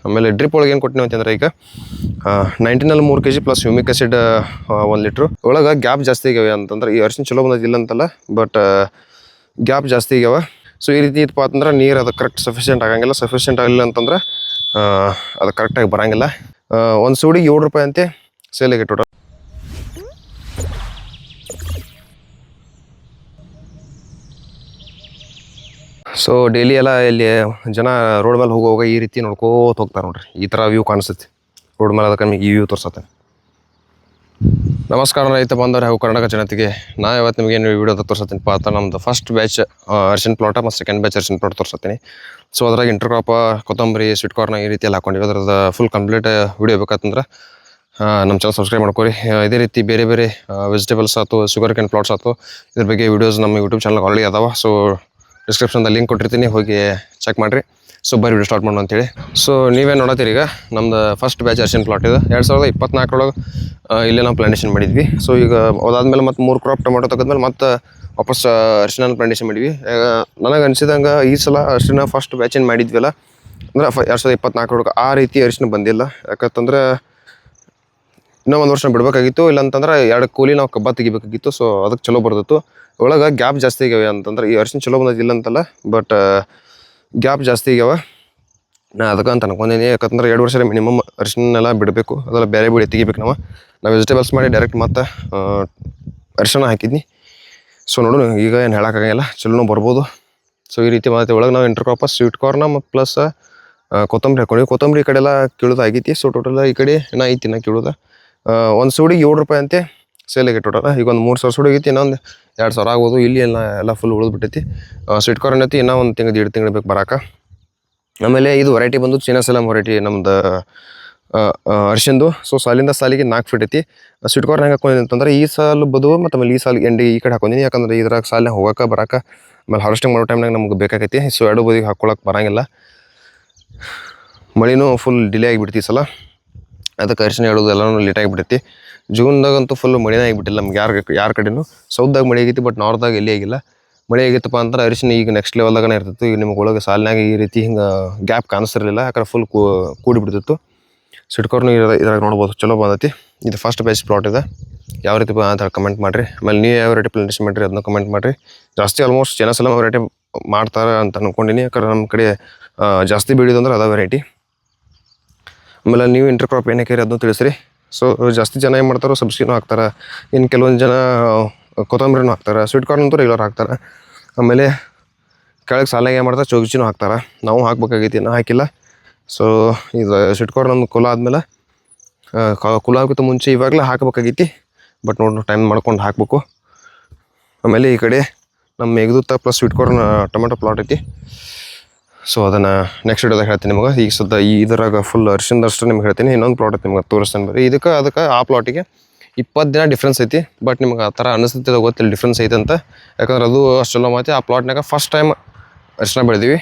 ಆಮೇಲೆ ಡ್ರಿಪ್ ಒಳಗೆ ಏನು ಕೊಟ್ಟಿನಿ ಅಂತಂದ್ರೆ ಈಗ 19ನಲ್ಲಿ 3 kg plus humic acid 1 litre ಒಳಗೆ ಗ್ಯಾಪ್ ಜಾಸ್ತಿ ಆಗ್ಯಾವೆ ಅಂತಂದ್ರೆ ಈ ಅರಿಶಿನ ಚಲೋ ಬಂದಿಲ್ಲ ಅಂತಲ್ಲ ಬಟ್ ಗ್ಯಾಪ್ ಜಾಸ್ತಿ ಆಗ್ಯಾವ. ಸೊ ಈ ರೀತಿ ಇತ್ತಪ್ಪ ಅಂತಂದ್ರೆ ನೀರು ಅದು ಕರೆಕ್ಟ್ ಸಫಿಷಿಯೆಂಟ್ ಆಗಂಗಿಲ್ಲ. ಸಫಿಷಿಯೆಂಟ್ ಆಗಲಿಲ್ಲ ಅಂತಂದ್ರೆ ಅದು ಕರೆಕ್ಟಾಗಿ ಬರೋಂಗಿಲ್ಲ. ಒಂದು ಸೂಡಿಗೆ 7 ರೂಪಾಯಿ ಅಂತೆ ಸೇಲಿಗೆ ಟೋಟಲ್. ಸೊ ಡೈಲಿ ಎಲ್ಲ ಇಲ್ಲಿ ಜನ ರೋಡ್ ಮೇಲೆ ಹೋಗುವಾಗ ಈ ರೀತಿ ನೋಡ್ಕೋತ ಹೋಗ್ತಾರೆ ನೋಡ್ರಿ. ಈ ಥರ ವ್ಯೂ ಕಾಣಿಸುತ್ತೆ ರೋಡ್ ಮೇಲೆ. ಅದಕ್ಕೆ ನಿಮಗೆ ಈ ವ್ಯೂ ತೋರಿಸತ್ತೆ. ನಮಸ್ಕಾರ ರೈತ ಬಾಂಧವರೇ ಹಾಗೂ ಕರ್ನಾಟಕ ಜನತೆಗೆ. ನಾ ಇವತ್ತು ನಿಮಗೆ ಏನು ವಿಡಿಯೋದ ತೋರಿಸ್ತೀನಿ ಅಂತ ನಮ್ಮದು ಫಸ್ಟ್ ಬ್ಯಾಚ್ ಅರಿಶಿನ ಪ್ಲಾಟ ಮತ್ತು ಸೆಕೆಂಡ್ ಬ್ಯಾಚ್ ಅರಿಶಿನ ಪ್ಲಾಟ್ ತೋರಿಸ್ತೀನಿ. ಸೊ ಅದ್ರಾಗ ಇಂಟರ್ಕ್ರಾಪ ಕೊತ್ತಂಬರಿ ಸ್ವೀಟ್ ಕಾರ್ನ್ ಈ ರೀತಿ ಎಲ್ಲ ಹಾಕೊಂಡಿವಿ. ಅದ್ರದ್ದು ಫುಲ್ ಕಂಪ್ಲೀಟ್ ವಿಡಿಯೋ ಬೇಕಂತಂದ್ರೆ ನಮ್ಮ ಚಾನಲ್ ಸಬ್ಸ್ಕ್ರೈಬ್ ಮಾಡ್ಕೊರಿ. ಇದೇ ರೀತಿ ಬೇರೆ ಬೇರೆ ವೆಜಿಟೇಬಲ್ಸ್ ಆಯ್ತು, ಶುಗರ್ ಕೇನ್ ಪ್ಲಾಟ್ಸ್ ಆಯ್ತು, ಇದ್ರ ಬಗ್ಗೆ ವೀಡಿಯೋಸ್ ನಮ್ಮ ಯೂಟ್ಯೂಬ್ ಚಾನಲ್ ಆಲ್ರೆಡಿ ಅದಾವ. ಸೊ ಡಿಸ್ಕ್ರಿಪ್ಷನ್ದಾಗ ಲಿಂಕ್ ಕೊಟ್ಟಿರ್ತೀನಿ, ಹೋಗಿ ಚೆಕ್ ಮಾಡಿರಿ. ಸೊ ಬರೀ ವಿಡಿಯೋ ಸ್ಟಾರ್ಟ್ ಮಾಡೋಣ ಅಂತೇಳಿ. ಸೊ ನೀವೇನು ನೋಡತ್ತೀರಿ ಈಗ ನಮ್ದು ಫಸ್ಟ್ ಬ್ಯಾಚ್ ಅರಿಶಿನ ಪ್ಲಾಟ್ ಇದು 2024 ಇಲ್ಲೇ ನಾವು ಪ್ಲಾಂಟೇಷನ್ ಮಾಡಿದ್ವಿ. ಸೊ ಈಗ ಅದಾದ್ಮೇಲೆ ಮತ್ತೆ 3 ಕ್ರಾಪ್ ಟೊಮೆಟೊ ತೆಗೆದ್ಮೇಲೆ ಮತ್ತೆ ವಾಪಸ್ ಅರಿಶಿನ ಪ್ಲಾಂಟೇಷನ್ ಮಾಡಿದ್ವಿ. ನನಗೆ ಅನಿಸಿದಂಗೆ ಈ ಸಲ ಅರಿಶಿನ ಫಸ್ಟ್ ಬ್ಯಾಚ್ ಏನು ಮಾಡಿದ್ವಲ್ಲ ಅಂದ್ರೆ 2024 ಆ ರೀತಿ ಅರಿಶಿನ ಬಂದಿಲ್ಲ. ಯಾಕಂತಂದ್ರೆ ಇನ್ನೂ 1 ವರ್ಷ ಬಿಡಬೇಕಾಗಿತ್ತು. ಇಲ್ಲಾಂತಂದ್ರೆ 2 ಕೂಲಿ ನಾವು ಕಬ್ಬ ತೆಗಿಬೇಕಾಗಿತ್ತು. ಸೊ ಅದಕ್ಕೆ ಚಲೋ ಬರ್ದಿತ್ತು. ಒಳಗೆ ಗ್ಯಾಪ್ ಜಾಸ್ತಿ ಆಗ್ಯಾವೆ ಅಂತಂದ್ರೆ ಈ ಅರಿಶಿನ ಚಲೋ ಬಂದಿಲ್ಲ ಅಂತಲ್ಲ ಬಟ್ ಗ್ಯಾಪ್ ಜಾಸ್ತಿ ಆಗ್ಯಾವ. ನಾ ಅದಕ್ಕೆ ಅಂತ ಅನ್ಕೊಂಡೀನಿ. ಯಾಕಂದ್ರೆ 2 ವರ್ಷ ಮಿನಿಮಮ್ ಅರಿಶಿನೆಲ್ಲ ಬಿಡಬೇಕು. ಅದೆಲ್ಲ ಬೇರೆ ಬಿಡಿ ತೆಗಿಬೇಕು. ನಾವು ವೆಜಿಟೇಬಲ್ಸ್ ಮಾಡಿ ಡೈರೆಕ್ಟ್ ಮತ್ತು ಅರಿಶಿನ ಹಾಕಿದ್ನಿ. ಸೊ ನೋಡು ಈಗ ಏನು ಹೇಳೋಕ್ಕಾಗಲ್ಲ, ಚಲೋ ಬರ್ಬೋದು. ಸೊ ಈ ರೀತಿ ಮತ್ತೆ ಒಳಗೆ ನಾವು ಇಂಟರ್ಕ್ರಾಪ ಸ್ವೀಟ್ ಕಾರ್ನ ಮತ್ತು ಪ್ಲಸ್ ಕೊತ್ತಂಬರಿ ಹಾಕೊಂಡಿವಿ. ಕೊತ್ತಂಬರಿ ಈ ಕಡೆ ಎಲ್ಲ ಕೀಳೋದು ಆಗೈತಿ. ಸೊ ಟೋಟಲ್ ಈ ಕಡೆ ಇನ್ನೂ ಐತಿ ನಾ ಕೀಳೋದು. ಒಂದು ಸೂಡಿಗೆ 7 ರೂಪಾಯಿ ಅಂತೆ ಸೇಲಿಗೆ ಟೋಟಲ್. ಈಗ ಒಂದು 3,000 ಸೂಡಿ ಐತಿ, ಇನ್ನೊಂದು 2,000 ಆಗ್ಬೋದು. ಇಲ್ಲಿ ಎಲ್ಲ ಫುಲ್ ಉಳಿದ್ಬಿಟ್ಟೈತಿ. ಸ್ವೀಟ್ ಕಾರ್ನ್ ಐತಿ ಇನ್ನೂ 1 ತಿಂಗಳು 1.5 ತಿಂಗಳು ಬೇಕು ಬರಾಕ. ಆಮೇಲೆ ಇದು ವೆರೈಟಿ ಬಂದು ಚೀನಾಸೆಲಂ ವೆರೈಟಿ ನಮ್ದು ಅರಿಶಿಂದು. ಸೊ ಸಾಲಿಂದ ಸಾಲಿಗೆ 4 ಫೀಟ್ ಐತಿ. ಸ್ವೀಟ್ ಕಾರ್ನ್ ಹೆಂಗೆ ಹಾಕೊಂಡಿನಿ ಅಂತಂದ್ರೆ ಈ ಸಾಲು ಬದುವು ಮತ್ತು ಆಮೇಲೆ ಈ ಸಾಲಿಗೆ ಎಂಡಿ ಈ ಕಡೆ ಹಾಕೊಂಡಿನಿ. ಯಾಕಂದ್ರೆ ಇದ್ರಾಗ ಸಾಲಿನ ಹೋಗೋಕೆ ಬರಾಕ ಆಮೇಲೆ ಹಾರ್ವೆಸ್ಟಿಂಗ್ ಮಾಡೋ ಟೈಮ್ನಾಗ ನಮ್ಗೆ ಬೇಕಾಗೈತಿ. ಸೊ 2 ಬದಿಗೆ ಹಾಕ್ಕೊಳಕ್ಕೆ ಬರೋಂಗಿಲ್ಲ. ಮಳಿನೂ ಫುಲ್ ಡಿಲೇ ಆಗಿಬಿಡ್ತಿ ಸಲ. ಅದಕ್ಕೆ ಅರಿಶಿನ ಹೇಳೋದು ಎಲ್ಲನೂ ಲೇಟ್ ಆಗಿಬಿಟ್ಟೈತಿ. ಜೂನ್ದಾಗಂತೂ ಫುಲ್ ಮಳೆನೇ ಆಗಿಬಿಟ್ಟಿಲ್ಲ ನಮ್ಗೆ ಯಾರ ಕಡೆನೂ. ಸೌತ್ದಾಗ ಮಳೆ ಆಗೈತಿ ಬಟ್ ನಾರ್ದಾಗ ಎಲ್ಲಿ ಆಗಿಲ್ಲ. ಮಳೆ ಆಗಿತ್ತಪ್ಪ ಅಂದ್ರೆ ಅರಿಶಿನ ಈಗ ನೆಕ್ಸ್ಟ್ ಲೆವೆಲ್ದಾಗನೇ ಇರ್ತಿತ್ತು. ಈಗ ನಿಮ್ಗೆ ಒಳಗೆ ಸಾಲಿನಾಗ ಈ ರೀತಿ ಹಿಂಗೆ ಗ್ಯಾಪ್ ಕಾಣಿಸ್ತಿರಲಿಲ್ಲ. ಯಾಕಂದ್ರೆ ಫುಲ್ ಕೂಡಿಬಿಡ್ತಿತ್ತು. ಸ್ವೀಟ್ ಕಾರ್ನ್ ಇದ್ರಾಗ ನೋಡ್ಬೋದು ಚಲೋ ಬಂದೈತಿ. ಇದು ಫಸ್ಟ್ ಬ್ಯಾಚ್ ಪ್ಲಾಟ್ ಇದೆ. ಯಾವ ರೀತಿ ಅಂತ ಕಮೆಂಟ್ ಮಾಡಿರಿ. ಆಮೇಲೆ ನೀವು ಯಾವ ವೆರೈಟಿ ಪ್ಲಾಂಟೇಷನ್ ಮಾಡಿರಿ ಅದನ್ನ ಕಮೆಂಟ್ ಮಾಡಿರಿ. ಜಾಸ್ತಿ ಆಲ್ಮೋಸ್ಟ್ ಚೀನಾಸೆಲಂ ವೆರೈಟಿ ಮಾಡ್ತಾರೆ ಅಂತ ಅಂದ್ಕೊಂಡಿನಿ. ಯಾಕಂದ್ರೆ ನಮ್ಮ ಕಡೆ ಜಾಸ್ತಿ ಬೆಳೆಯೋದು ಅಂದ್ರೆ ಅದ ವೆರೈಟಿ. ಆಮೇಲೆ ನೀವು ಇಂಟರ್ಕ್ರಾಪ್ ಏನು ಹಾಕಿರಿ ಅದನ್ನು ತಿಳಿಸ್ರಿ. ಸೊ ಜಾಸ್ತಿ ಜನ ಏನು ಮಾಡ್ತಾರೋ ಸಬ್ಸಿಡಿನೂ ಹಾಕ್ತಾರೆ. ಇನ್ನು ಕೆಲವೊಂದು ಜನ ಕೊತ್ತಂಬರಿನೂ ಹಾಕ್ತಾರೆ. ಸ್ವೀಟ್ ಕಾರ್ನ್ ಅಂತೂ ರೆಗ್ಯುಲರ್ ಹಾಕ್ತಾರೆ. ಆಮೇಲೆ ಕೆಳಗೆ ಸಾಲಾಗ ಏನು ಮಾಡ್ತಾರೆ ಚೌಗಿಚಿನೂ ಹಾಕ್ತಾರೆ. ನಾವು ಹಾಕ್ಬೇಕಾಗೈತಿ, ಇನ್ನೂ ಹಾಕಿಲ್ಲ. ಸೊ ಇದು ಸ್ವೀಟ್ ಕಾರ್ನ್ ಒಂದು ಕುಲ ಆದಮೇಲೆ ಕುಲ ಆಗೋಕ್ಕಿಂತ ಮುಂಚೆ ಇವಾಗಲೇ ಹಾಕಬೇಕಾಗೈತಿ. ಬಟ್ ನೋಡಿ ಟೈಮ್ ಮಾಡ್ಕೊಂಡು ಹಾಕಬೇಕು. ಆಮೇಲೆ ಈ ಕಡೆ ನಮ್ಮ Meghdoot plus sweet corn tomato plot ಐತಿ. ಸೊ ಅದನ್ನು ನೆಕ್ಸ್ಟ್ ವಿಡಿಯೋದಾಗ ಹೇಳ್ತೀನಿ ನಿಮಗೆ. ಈಗ ಸದ್ಯ ಇದ್ರಾಗ ಫುಲ್ ಅರಿಶಿನದಷ್ಟು ನಿಮ್ಗೆ ಹೇಳ್ತೀನಿ. ಇನ್ನೊಂದು ಪ್ಲಾಟ್ ಐತಿ ನಿಮ್ಗೆ ತೋರಿಸ್ತೇನೆ ಬರ್ರಿ. ಅದಕ್ಕೆ ಆ ಪ್ಲಾಟಿಗೆ 20 ದಿನ ಡಿಫ್ರೆನ್ಸ್ ಐತಿ. ಬಟ್ ನಿಮ್ಗೆ ಆ ಥರ ಅನಿಸುತ್ತೆ ಗೊತ್ತಿಲ್ಲ ಡಿಫ್ರೆನ್ಸ್ ಐತೆ ಅಂತ. ಯಾಕಂದ್ರೆ ಅದು ಅಷ್ಟು ಚಲೋ ಮಾತಿ. ಆ ಪ್ಲಾಟ್ನಾಗ ಫಸ್ಟ್ ಟೈಮ್ ಅರಿಶಿನ ಬೆಳೆದೀವಿ.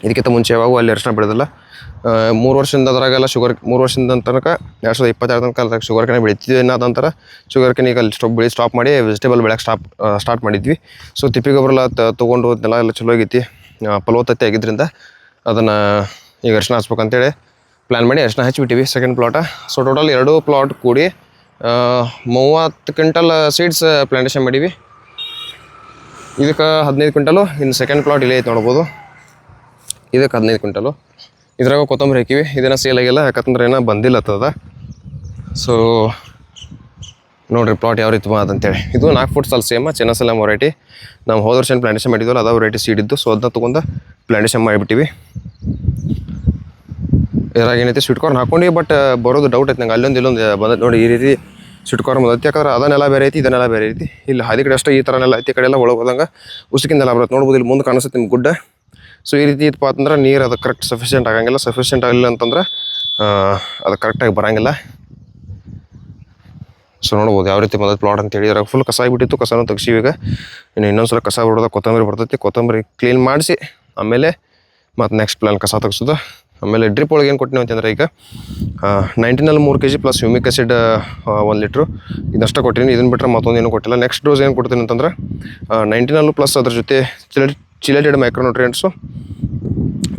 ಇದಕ್ಕಿಂತ ಮುಂಚೆ ಯಾವಾಗೂ ಅಲ್ಲಿ ಅರಿಶಿನ ಬೆಳೆದಿಲ್ಲ. 3 ವರ್ಷದಿಂದ ಅದ್ರಾಗೆಲ್ಲ 3 ವರ್ಷದಿಂದ ತನಕ 2022 ತನಕ ಅದ್ರಾಗ ಶುಗರ್ ಕೇನೆ ಬೆಳಿತಿದ್ವಿ. ಅದ ನಂತರ ಶುಗರ್ ಕೇನ್ ಈಗ ಅಲ್ಲಿ ಸ್ಟಾಪ್ ಮಾಡಿ ವೆಜಿಟೇಬಲ್ ಬೆಳೆಯೋಕೆ ಸ್ಟಾರ್ಟ್ ಮಾಡಿದ್ವಿ. ಸೊ ತಿಪ್ಪಿ ಗೊಬ್ಬರ ತೊಗೊಂಡು ಎಲ್ಲ ಚಲೋ ಆಗೈತಿ. ಫಲವತ್ತತೆ ಆಗಿದ್ದರಿಂದ ಅದನ್ನು ಈಗ ಅರಿಶಿನ ಹಚ್ಬೇಕಂತೇಳಿ ಪ್ಲ್ಯಾನ್ ಮಾಡಿ ಅರಿಶಿನ ಹಚ್ಚಿಬಿಟ್ಟಿವಿ ಸೆಕೆಂಡ್ ಪ್ಲಾಟ. ಸೊ ಟೋಟಲ್ 2 ಪ್ಲಾಟ್ ಕೂಡಿ 30 ಕ್ವಿಂಟಲ್ ಸೀಡ್ಸ್ ಪ್ಲಾಂಟೇಷನ್ ಮಾಡೀವಿ. ಇದಕ್ಕೆ 15 ಕ್ವಿಂಟಲು. ಇನ್ನು ಸೆಕೆಂಡ್ ಪ್ಲಾಟ್ ಇಲ್ಲೇ ಐತೆ ನೋಡ್ಬೋದು. ಇದಕ್ಕೆ 15 ಕ್ವಿಂಟಲು. ಇದ್ರಾಗ ಕೊತ್ತಂಬರಿ ಹಾಕಿವಿ. ಇದನ್ನು ಸೇಲ್ ಆಗಿಲ್ಲ ಯಾಕಂತಂದ್ರೆ ಏನೋ ಬಂದಿಲ್ಲ ಅದ. ಸೊ ನೋಡಿರಿ ಪ್ಲಾಟ್ ಯಾವ ರೀತಿ ಅಂತೇಳಿ. ಇದು 4 ಫುಟ್ ಸಾಲ್ ಸೇಮ್ ಚೀನಾಸೆಲಂ ವೆರೈಟಿ. ನಾವು ಹೋದ ವರ್ಷ ಪ್ಲಾಂಟೇಷನ್ ಮಾಡಿದ್ವಲ್ಲ ಅದ ವೆರೈಟಿ ಸೀಡ್ ಇದ್ದು. ಸೊ ಅದನ್ನ ತೊಗೊಂಡು ಪ್ಲಾಂಟೇಷನ್ ಮಾಡಿಬಿಟ್ಟಿವಿ. ಇದ್ರಾಗ ಏನೈತಿ ಸ್ವೀಟ್ ಕಾರ್ನ್ ಹಾಕೊಂಡು ಬಟ್ ಬರೋದು ಡೌಟ್ ಐತೆ ನಂಗೆ. ಇಲ್ಲೊಂದು ಬಂದೈತೆ ನೋಡಿ ಈ ರೀತಿ ಸ್ವೀಟ್ ಕಾರ್ನ್ ಬಂದೈತಿ. ಯಾಕಂದ್ರೆ ಅದನ್ನೆಲ್ಲ ಬೇರೆ ಐತಿ, ಇದನ್ನೆಲ್ಲ ಬೇರೆ ಐತಿ. ಇಲ್ಲಿ ಹಾದಿ ಕಡೆ ಅಷ್ಟೇ ಈ ಥರನೆಲ್ಲ ಐತಿ. ಕಡೆ ಎಲ್ಲ ಒಳಗೆ ಹೋದಂಗೆ ಉಸುಕಿಂದೆಲ್ಲ ಬರುತ್ತೆ ನೋಡ್ಬೋದು. ಇಲ್ಲಿ ಮುಂದೆ ಕಾಣಿಸುತ್ತೆ ನಿಮ್ಗೆ ಗುಡ್ಡ. ಸೊ ಈ ರೀತಿ ಇತ್ತಪ್ಪ ಅಂತಂದ್ರೆ ನೀರು ಅದು ಕರೆಕ್ಟ್ ಸಫಿಷಿಯೆಂಟ್ ಆಗಂಗಿಲ್ಲ. ಸಫಿಷಿಯೆಂಟ್ ಆಗಲಿಲ್ಲ ಅಂತಂದ್ರೆ ಅದು ಕರೆಕ್ಟಾಗಿ ಬರೋಂಗಿಲ್ಲ. ಸೊ ನೋಡ್ಬೋದು ಯಾವ ರೀತಿ ಬಂದೈತೆ ಪ್ಲಾಟ್ ಅಂತೇಳಿ. ಇದ್ರಾಗ ಫುಲ್ ಕಸ ಆಗಿಬಿಟ್ಟಿತ್ತು. ಕಸನೂ ತೆಗ್ಸಿವಿ. ಈಗ ಇನ್ನೊಂದ್ಸಲ ಕಸ ಬಿಡೋದ ಕೊತ್ತಂಬರಿ ಬರ್ತೈತಿ. ಕೊತ್ತಂಬರಿ ಕ್ಲೀನ್ ಮಾಡಿಸಿ ಆಮೇಲೆ ಮತ್ತು ನೆಕ್ಸ್ಟ್ ಪ್ಲಾನ್ ಕಸ ತೆಗ್ಸೋದು. ಆಮೇಲೆ ಡ್ರಿಪ್ ಒಳಗೆ ಏನು ಕೊಟ್ಟಿನಿ ಅಂತಂದ್ರೆ ಈಗ 19ನಲ್ಲಿ 3 kg plus humic acid 1 litre ಇದಷ್ಟೇ ಕೊಟ್ಟಿನಿ. ಇದನ್ನು ಬಿಟ್ಟರೆ ಮತ್ತೊಂದು ಏನೂ ಕೊಟ್ಟಿಲ್ಲ. ನೆಕ್ಸ್ಟ್ ಡೋಸ್ ಏನು ಕೊಡ್ತೀನಿ ಅಂತಂದ್ರೆ 19ನಲ್ಲೂ ಪ್ಲಸ್ ಅದ್ರ ಜೊತೆ ಚಿಲೇಟೆಡ್ ಮೈಕ್ರೋನ್ಯೂಟ್ರಿಯೆಂಟ್ಸು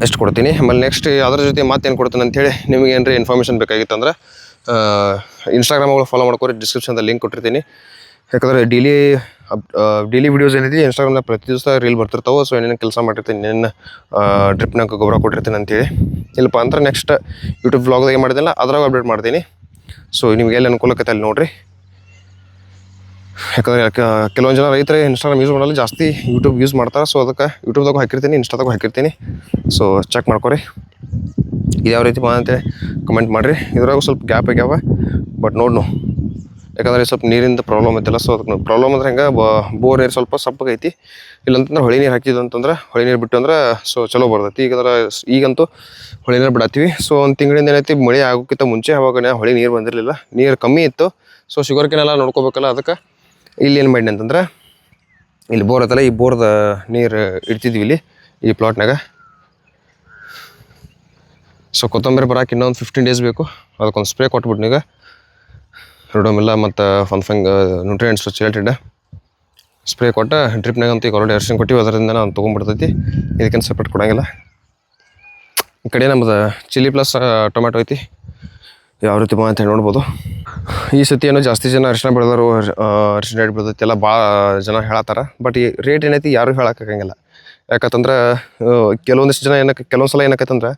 ಎಷ್ಟು ಕೊಡ್ತೀನಿ. ಆಮೇಲೆ ನೆಕ್ಸ್ಟ್ ಅದ್ರ ಜೊತೆ ಮಾತೇನು ಕೊಡ್ತೀನಿ ಅಂತೇಳಿ ನಿಮಗೆ ಏನ್ರಿ ಇನ್ಫಾರ್ಮೇಷನ್ ಬೇಕಾಗಿತ್ತಂದ್ರೆ ಇನ್ಸ್ಟಾಗ್ರಾಮ್ಗಳು ಫಾಲೋ ಮಾಡ್ಕೊರಿ, ಡಿಸ್ಕ್ರಿಪ್ಷನ್ದಲ್ಲಿ ಲಿಂಕ್ ಕೊಟ್ಟಿರ್ತೀನಿ. ಯಾಕಂದರೆ ಡೈಲಿ ವೀಡಿಯೋಸ್ ಏನೈತಿ ಇನ್ಸ್ಟಾಗ್ರಾಮ್ನಾಗ ಪ್ರತಿ ದಿವಸ ರೀಲ್ ಬರ್ತಿರ್ತಾವೆ. ಸೊ ಏನೇನು ಕೆಲಸ ಮಾಡಿರ್ತೀನಿ, ಏನೇನು ಡ್ರಿಪ್ನಾಗ ಗೊಬ್ಬರ ಕೊಟ್ಟಿರ್ತೀನಿ ಅಂತೇಳಿ. ಇಲ್ಲಪ್ಪ ಅಂದ್ರೆ ನೆಕ್ಸ್ಟ್ ಯೂಟ್ಯೂಬ್ ವ್ಲಾಗ್ದಾಗ ಏನು ಮಾಡಿದಿಲ್ಲ ಅದ್ರಾಗ ಅಪ್ಡೇಟ್ ಮಾಡ್ತೀನಿ. ಸೊ ನಿಮ್ಗೆ ಎಲ್ಲಿ ಅನುಕೂಲಕ್ಕೈತೆ ಅಲ್ಲಿ ನೋಡಿರಿ. ಯಾಕಂದರೆ ಕೆಲವೊಂದು ಜನ ರೈತರು ಇನ್ಸ್ಟಾಗ್ರಾಮ್ ಯೂಸ್ ಮಾಡಲ್ಲ, ಜಾಸ್ತಿ ಯೂಟ್ಯೂಬ್ ಯೂಸ್ ಮಾಡ್ತಾರೆ. ಸೊ ಅದಕ್ಕೆ ಯೂಟ್ಯೂಬ್ದಾಗ ಹಾಕಿರ್ತೀನಿ, ಇನ್ಸ್ಟಾದಾಗ ಹಾಕಿರ್ತೀನಿ. ಸೊ ಚೆಕ್ ಮಾಡ್ಕೊರಿ. ಇದು ಯಾವ ರೀತಿ ಅಂತೇಳಿ ಕಮೆಂಟ್ ಮಾಡಿರಿ. ಇದ್ರಾಗೂ ಸ್ವಲ್ಪ ಗ್ಯಾಪ್ ಆಗ್ಯಾವ, ಬಟ್ ನೋಡು ಯಾಕಂದರೆ ಸ್ವಲ್ಪ ನೀರಿಂದ ಪ್ರಾಬ್ಲಮ್ ಐತಲ್ಲ. ಸೊ ಅದಕ್ಕೆ ಪ್ರಾಬ್ಲಮ್ ಅಂದ್ರೆ ಹೆಂಗೆ ಬೋರ್ ನೀರು ಸ್ವಲ್ಪ ಸಪ್ಪಗೈತಿ. ಇಲ್ಲಂತಂದ್ರೆ ಹೊಳೆ ನೀರು ಹಾಕಿದ್ದು ಅಂತಂದ್ರೆ ಹೊಳೆ ನೀರು ಬಿಟ್ಟು ಅಂದ್ರೆ ಸೊ ಚಲೋ ಬರ್ತೈತಿ. ಈಗಂತೂ ಹೊಳೆ ನೀರು ಬಿಡತ್ತೀವಿ. ಸೊ ಒಂದು ತಿಂಗಳಿಂದ ಏನೈತಿ ಮಳೆ ಆಗೋಕ್ಕಿಂತ ಮುಂಚೆ ಅವಾಗ ಹೊಳೆ ನೀರು ಬಂದಿರಲಿಲ್ಲ, ನೀರು ಕಮ್ಮಿ ಇತ್ತು. ಸೊ ಶುಗರ್ ಕೇನೆಲ್ಲ ನೋಡ್ಕೋಬೇಕಲ್ಲ, ಅದಕ್ಕೆ ಇಲ್ಲಿ ಏನು ಮಾಡಿ ಅಂತಂದ್ರೆ ಇಲ್ಲಿ ಬೋರ್ ಐತಲ್ಲ, ಈ ಬೋರ್ದ ನೀರು ಇಡ್ತಿದ್ವಿ ಇಲ್ಲಿ ಈ ಪ್ಲಾಟ್ನಾಗ. ಸೊ ಕೊತ್ತಂಬರಿ ಬರೋಕೆ ಇನ್ನೊಂದು 15 days ಬೇಕು. ಅದಕ್ಕೊಂದು ಸ್ಪ್ರೇ ಕೊಟ್ಬಿಟ್ಟು ಈಗ ರೋಡೋಮಿಲ್ಲ ಮತ್ತು ನ್ಯೂಟ್ರಿಯೆಂಟ್ಸ್ ಚಿಲೇಟೆಡ್ ಸ್ಪ್ರೇ ಕೊಟ್ಟು ಡ್ರಿಪ್ನಾಗಂತೂ ಈಗ ಆಲ್ರೆಡಿ ಅರ್ಶಿನ ಕೊಟ್ಟಿವಿ, ಅದರಿಂದ ನಾನು ತೊಗೊಂಡ್ಬಿಡ್ತೈತಿ. ಇದಕ್ಕಿಂತ ಸಪ್ರೇಟ್ ಕೊಡೋಂಗಿಲ್ಲ. ಈ ಕಡೆ ನಮ್ಮದು ಚಿಲ್ಲಿ ಪ್ಲಸ್ ಟೊಮ್ಯಾಟೊ ಐತಿ, ಯಾವ ರೀತಿ ಅಂತ ಹೇಳಿ ನೋಡ್ಬೋದು. ಈ ಸತಿ ಏನೋ ಜಾಸ್ತಿ ಜನ ಅರಿಶಿನ ಬೆಳೆದವರು ಅರಿಶಿನ ರೇಟ್ ಬೆಳೆದೈತಿ ಎಲ್ಲ ಭಾಳ ಜನ ಹೇಳತ್ತಾರ. ಬಟ್ ಈ ರೇಟ್ ಏನೈತಿ ಯಾರೂ ಹೇಳೋಕ್ಕಾಗಂಗಿಲ್ಲ. ಯಾಕಂತಂದ್ರೆ ಕೆಲವೊಂದಿಷ್ಟು ಜನ ಕೆಲವೊಂದು ಸಲ ಏನಾಕೈತಂದ್ರೆ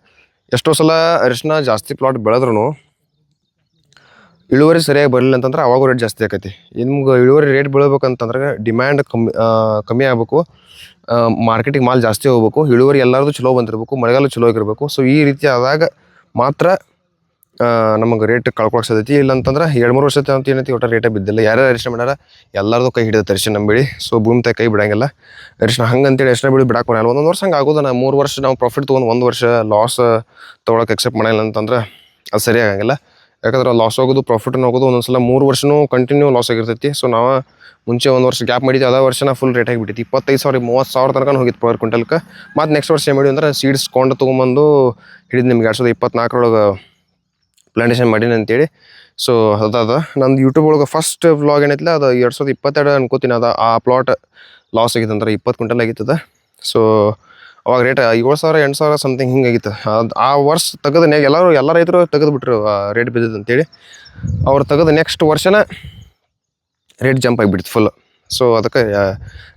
ಎಷ್ಟೋ ಸಲ ಅರಿಶಿನ ಜಾಸ್ತಿ ಪ್ಲಾಟ್ ಬೆಳೆದ್ರೂ ಇಳುವರಿ ಸರಿಯಾಗಿ ಬರಲಿಲ್ಲ ಅಂತಂದ್ರೆ ಅವಾಗೂ ರೇಟ್ ಜಾಸ್ತಿ ಆಕೈತಿ. ನಿಮ್ಗೆ ಇಳುವರಿ ರೇಟ್ ಬೀಳ್ಬೇಕಂತಂದ್ರೆ ಡಿಮ್ಯಾಂಡ್ ಕಮ್ಮಿ ಆಗಬೇಕು, ಮಾರ್ಕೆಟಿಗೆ ಮಾಲ್ ಜಾಸ್ತಿ ಹೋಗ್ಬೇಕು, ಇಳುವರಿ ಎಲ್ಲರದು ಚಲೋ ಬಂದಿರಬೇಕು, ಮಳೆಗಾಲ ಚಲೋ ಆಗಿರಬೇಕು. ಸೊ ಈ ರೀತಿ ಆದಾಗ ಮಾತ್ರ ನಮಗೆ ರೇಟ್ ಕಳ್ಕೊಳಕ್ಕೆ ಸಾಧ್ಯತೆ. ಇಲ್ಲಂತಂದ್ರೆ 2-3 ವರ್ಷ ಅಂತ ಏನೈತಿ ಒಟ್ಟು ರೇಟೇ ಬಿದ್ದಿಲ್ಲ. ಯಾರ್ಯಾರು ಅರಿಶಿನ ಮಾಡ್ಯಾರ ಎಲ್ಲರದು ಕೈ ಹಿಡಿದ ಅರಿಶಿನ ನಮ್ಮ ಬೆಳೆ. ಸೊ ಭೂಮಿ ತಾಯಿ ಕೈ ಬಿಡಂಗಿಲ್ಲ. ಅರಿಶಿನ ಹಂಗಂತೇಳಿ ಅರಿಶಿನ ಬೆಳೆ ಬಿಡಕ್ಕೆ ಬರಲ್ಲ. ಒಂದೊಂದು ವರ್ಷ ಹಂಗೆ ಆಗೋದು. 3 ವರ್ಷ ನಾವು ಪ್ರಾಫಿಟ್ ತೊಗೊಂಡು 1 ವರ್ಷ ಲಾಸ್ ತೊಗೊಳಕ್ಕೆ ಎಕ್ಸೆಪ್ಟ್ ಮಾಡಿಲ್ಲ ಅಂತಂದ್ರೆ ಅದು ಸರಿಯಾಗಂಗಿಲ್ಲ. ಯಾಕಂದ್ರೆ ಲಾಸ್ ಹೋಗೋದು ಪ್ರಾಫಿಟ್ನೂ ಹೋಗೋದು ಒಂದೊಂದು ಸಲ 3 ವರ್ಷನೂ ಕಂಟಿನ್ಯೂ ಲಾಸ್ ಆಗಿರ್ತೈತಿ. ಸೊ ನಾವು ಮುಂಚೆ 1 ವರ್ಷ ಗ್ಯಾಪ್ ಮಾಡಿದ್ವಿ, ಅದೇ ವರ್ಷನ ಫುಲ್ ರೇಟ್ ಆಗಿಬಿಟ್ಟಿತ್ತು. 25,000-30,000 ತನಕ ಹೋಗಿತ್ತು ಪರ್ ಕ್ವಿಂಟಲ್ಗೆ. ಮತ್ತು ನೆಕ್ಸ್ಟ್ ವರ್ಷ ಏನು ಮಾಡಿವಿ ಅಂದ್ರೆ ಸೀಡ್ಸ್ ಕೊಂಡು ತೊಗೊಂಬಂದು ಹಿಡಿದು ನಿಮ್ಗೆ 2024 ಪ್ಲಾಂಟೇಶನ್ ಮಾಡೀನಿ ಅಂತೇಳಿ. ಸೊ ಅದಾದ ನಂದು ಯೂಟ್ಯೂಬ್ ಒಳಗೆ ಫಸ್ಟ್ ವ್ಲಾಗ್ ಏನೈತಿಲ್ಲ ಅದು 2022 ಅನ್ಕೋತೀನಿ. ಅದು ಆ ಪ್ಲಾಟ್ ಲಾಸ್ ಆಗಿತ್ತು ಅಂದ್ರೆ 20 ಕ್ವಿಂಟಲ್ ಆಗಿತ್ತದ. ಸೊ ಅವಾಗ ರೇಟ್ 7,000-8,000 ಸಮಥಿಂಗ್ ಹಿಂಗಾಗಿತ್ತು. ಆ ವರ್ಷ ತೆಗೆದು ಎಲ್ಲ ರೈತರು ತೆಗೆದುಬಿಟ್ರು ರೇಟ್ ಬಿದ್ದಿದ್ದು ಅಂತೇಳಿ. ಅವ್ರು ತೆಗೆದು ನೆಕ್ಸ್ಟ್ ವರ್ಷನ ರೇಟ್ ಜಂಪ್ ಆಗಿಬಿಡ್ತು ಫುಲ್. ಸೊ ಅದಕ್ಕೆ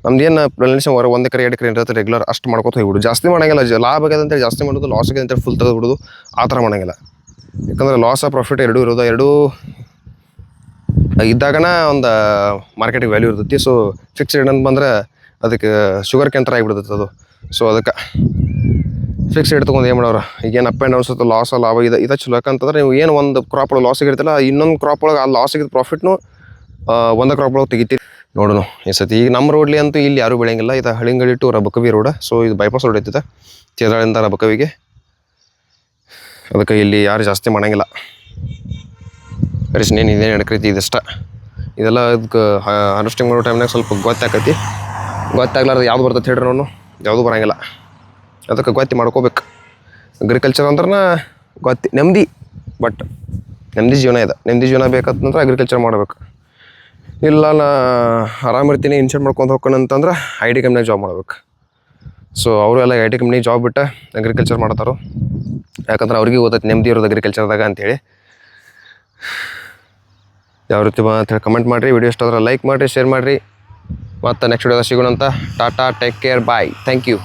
ನಮ್ದು ಏನು ಪ್ಲಾಂಟೇಶನ್ 1 ಎಕರೆ 2 ಎಕರೆ ಇರುತ್ತೆ ರೆಗ್ಯುಲರ್ ಅಷ್ಟು ಮಾಡ್ಕೊತ ಹೋಗ್ಬಿಡು. ಜಾಸ್ತಿ ಮಾಡೋಂಗಿಲ್ಲ. ಲಾಭ ಆಗಿದೆ ಅಂತೇಳಿ ಜಾಸ್ತಿ ಮಾಡೋದು, ಲಾಸ್ ಆಗಿದೆ ಅಂತೇಳಿ ಫುಲ್ ತೆಗೆದುಬಿಡೋದು, ಆ ಥರ ಮಾಡೋಂಗಿಲ್ಲ. ಯಾಕಂದ್ರೆ ಲಾಸ್ ಪ್ರಾಫಿಟ್ ಎರಡೂ ಇರೋದು. ಎರಡೂ ಇದ್ದಾಗನ ಒಂದು ಮಾರ್ಕೆಟಿಗೆ ವ್ಯಾಲ್ಯೂ ಇರ್ತೈತಿ. ಸೊ ಫಿಕ್ಸ್ಡ್ ಅಂತ ಬಂದ್ರೆ ಅದಕ್ಕೆ ಶುಗರ್ ಕ್ಯಾನ್ ಥರ ಆಗಿಬಿಡ್ತೈತೆ ಅದು. ಸೊ ಅದಕ್ಕೆ ಫಿಕ್ಸ್ಡ್ ತೊಗೊಂಡು ಏನು ಮಾಡೋರು ಈಗೇನು ಅಪ್ ಆ್ಯಂಡ್ ಡೌನ್ಸ್ ಲಾಸ್ ಲಾಭ ಇದು ಚಲೋ. ಯಾಕಂತಂದ್ರೆ ನೀವು ಏನು ಒಂದು ಕ್ರಾಪ್ ಒಳಗೆ ಲಾಸ್ ಆಗಿರ್ತಲ್ಲ, ಇನ್ನೊಂದು ಕ್ರಾಪ್ ಒಳಗೆ ಆ ಲಾಸ್ ಆಗಿದ್ದು ಪ್ರಾಫಿಟ್ನು ಒಂದು ಕ್ರಾಪ್ ಒಳಗೆ ತೆಗಿತೀರಿ. ನೋಡೋಣ ಈ ಸತಿ. ಈಗ ನಮ್ಮ ರೋಡ್ಲಿ ಅಂತೂ ಇಲ್ಲಿ ಯಾರೂ ಬೆಳೆಯಂಗಿಲ್ಲ. ಇದು ಹಳಿಂಗಡಿ ಟು ರಬಕವಿ ರೋಡ್. ಸೊ ಇದು ಬೈಪಾಸ್ ರೋಡ್ ಐತಿದೆ ಚೇದಾಳಿಂದ ರಬಕವಿಗೆ. ಅದಕ್ಕೆ ಇಲ್ಲಿ ಯಾರು ಜಾಸ್ತಿ ಮಾಡೋಂಗಿಲ್ಲ. ಅರಿಶಿನ ಇದೇನು ಎಡಕೈತಿ ಇದಿಷ್ಟ. ಇದೆಲ್ಲ ಇದಕ್ಕೆ ಹಾರ್ವೆಸ್ಟಿಂಗ್ ಮಾಡೋ ಟೈಮ್ನಾಗ ಸ್ವಲ್ಪ ಗೊತ್ತಾಕೈತಿ. ಗೊತ್ತಾಗ್ಲಾರ್ದು ಯಾವ್ದು ಬರ್ತೈತೆ ಹೇಳ್ರಿ, ನಾನು ಯಾವುದೂ ಬರೋಂಗಿಲ್ಲ. ಅದಕ್ಕೆ ಗೊತ್ತಿ ಮಾಡ್ಕೋಬೇಕು. ಅಗ್ರಿಕಲ್ಚರ್ ಅಂದ್ರೆ ನೆಮ್ಮದಿ. ಬಟ್ ನೆಮ್ಮದಿ ಜೀವನ ಇದೆ. ನೆಮ್ಮದಿ ಜೀವನ ಬೇಕಂತಂದ್ರೆ ಅಗ್ರಿಕಲ್ಚರ್ ಮಾಡಬೇಕು. ಇಲ್ಲ ನಾ ಆರಾಮಿರ್ತೀನಿ ಇನ್ಶೂರ್ ಮಾಡ್ಕೊಂಡು ಹೋಗ್ಕೊಂಡು ಅಂತಂದ್ರೆ IT ಕಂಪ್ನಿಯಾಗ ಜಾಬ್ ಮಾಡ್ಬೇಕು. ಸೊ ಅವರು ಎಲ್ಲ IT ಕಂಪ್ನಿ ಜಾಬ್ ಬಿಟ್ಟು ಅಗ್ರಿಕಲ್ಚರ್ ಮಾಡ್ತಾರೆ. ಯಾಕಂದ್ರೆ ಅವ್ರಿಗೆ ಗೊತ್ತೈತೆ ನೆಮ್ಮದಿ ಇರೋದು ಅಗ್ರಿಕಲ್ಚರ್ದಾಗ ಅಂತೇಳಿ. ಯಾವ ರೀತಿ ಅಂತೇಳಿ ಕಮೆಂಟ್ ಮಾಡಿರಿ. ವಿಡಿಯೋ ಇಷ್ಟ ಆದ್ರೆ ಲೈಕ್ ಮಾಡಿರಿ, ಶೇರ್ ಮಾಡಿರಿ. ಮತ್ತು ನೆಕ್ಸ್ಟ್ ವಿಡಿಯೋದಾಗ ಸಿಗೋಣ ಅಂತ. Tata, take care, bye, thank you.